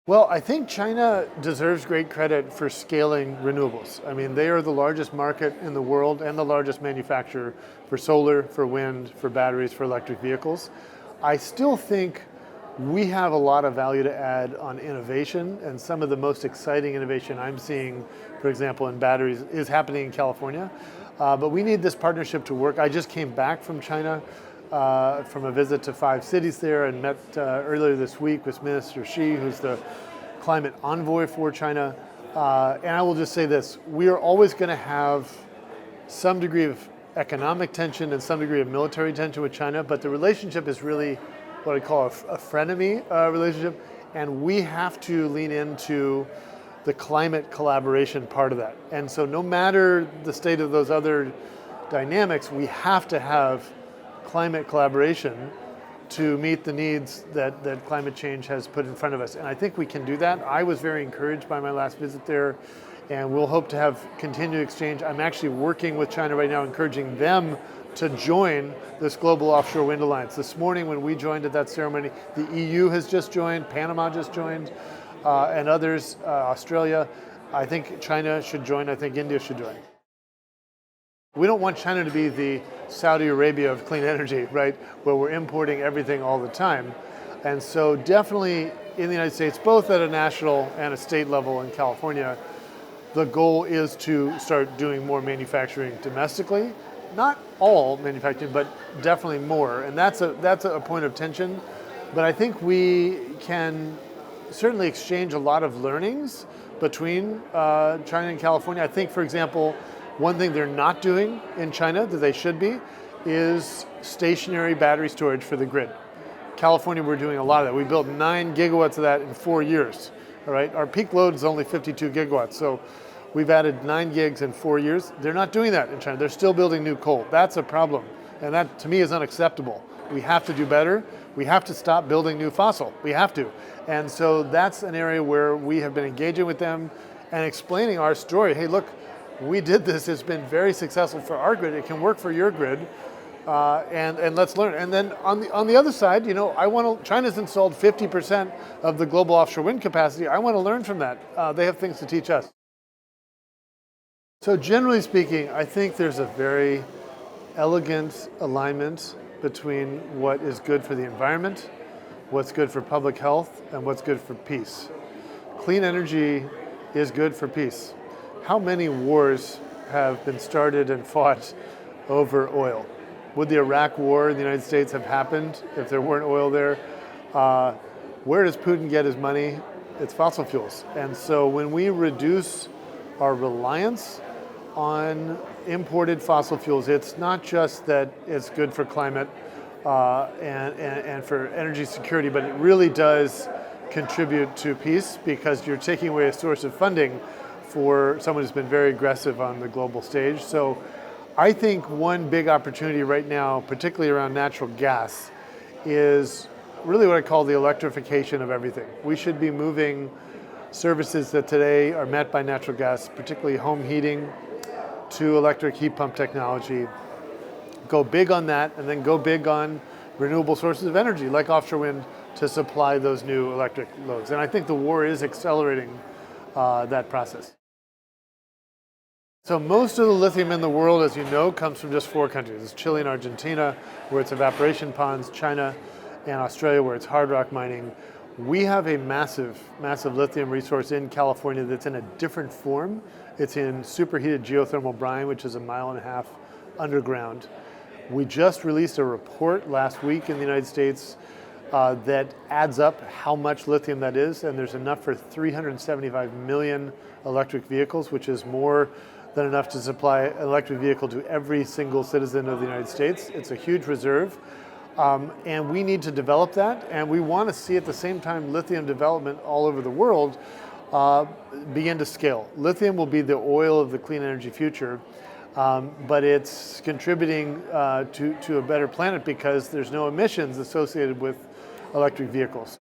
Well, I think China deserves great credit for scaling renewables. I mean, they are the largest market in the world and the largest manufacturer for solar, for wind, for batteries, for electric vehicles. I still think we have a lot of value to add on innovation, and some of the most exciting innovation I'm seeing, for example, in batteries is happening in California. But we need this partnership to work. I just came back from China from a visit to 5 cities there and met earlier this week with Minister Xi, who's the climate envoy for China. And I will just say this, we are always going to have some degree of economic tension and some degree of military tension with China, but the relationship is really what I call a frenemy relationship, and we have to lean into the climate collaboration part of that. And so no matter the state of those other dynamics, we have to have climate collaboration to meet the needs that climate change has put in front of us. And I think we can do that. I was very encouraged by my last visit there, and we'll hope to have continued exchange. I'm actually working with China right now, encouraging them to join this global offshore wind alliance. This morning when we joined at that ceremony, the EU has just joined, Panama just joined, and others, Australia. I think China should join, I think India should join. We don't want China to be the Saudi Arabia of clean energy, right? Where we're importing everything all the time. And so definitely in the United States, both at a national and a state level in California, the goal is to start doing more manufacturing domestically. Not all manufacturing, but definitely more. And that's a point of tension. But I think we can certainly exchange a lot of learnings between China and California. I think, for example, one thing they're not doing in China that they should be is stationary battery storage for the grid. California, we're doing a lot of that. We built 9 gigawatts of that in 4 years. All right, our peak load is only 52 gigawatts, so we've added 9 gigs in 4 years. They're not doing that in China. They're still building new coal. That's a problem, and that to me is unacceptable. We have to do better. We have to stop building new fossil. We have to. And so that's an area where we have been engaging with them and explaining our story. Hey, look, we did this. It's been very successful for our grid. It can work for your grid, and let's learn. And then on the other side, you know, China's installed 50% of the global offshore wind capacity. I want to learn from that. They have things to teach us. So generally speaking, I think there's a very elegant alignment between what is good for the environment, what's good for public health, and what's good for peace. Clean energy is good for peace. How many wars have been started and fought over oil? Would the Iraq War in the United States have happened if there weren't oil there? Where does Putin get his money? It's fossil fuels. And so when we reduce our reliance on imported fossil fuels, it's not just that it's good for climate and for energy security, but it really does contribute to peace because you're taking away a source of funding for someone who's been very aggressive on the global stage. So I think one big opportunity right now, particularly around natural gas, is really what I call the electrification of everything. We should be moving services that today are met by natural gas, particularly home heating, to electric heat pump technology. Go big on that, and then go big on renewable sources of energy, like offshore wind, to supply those new electric loads. And I think the war is accelerating that process. So most of the lithium in the world, as you know, comes from just 4 countries. It's Chile and Argentina, where it's evaporation ponds, China and Australia, where it's hard rock mining. We have a massive, massive lithium resource in California that's in a different form. It's in superheated geothermal brine, which is 1.5 miles underground. We just released a report last week in the United States that adds up how much lithium that is, and there's enough for 375 million electric vehicles, which is more than enough to supply an electric vehicle to every single citizen of the United States. It's a huge reserve, and we need to develop that, and we want to see at the same time lithium development all over the world begin to scale. Lithium will be the oil of the clean energy future, but it's contributing to a better planet because there's no emissions associated with electric vehicles.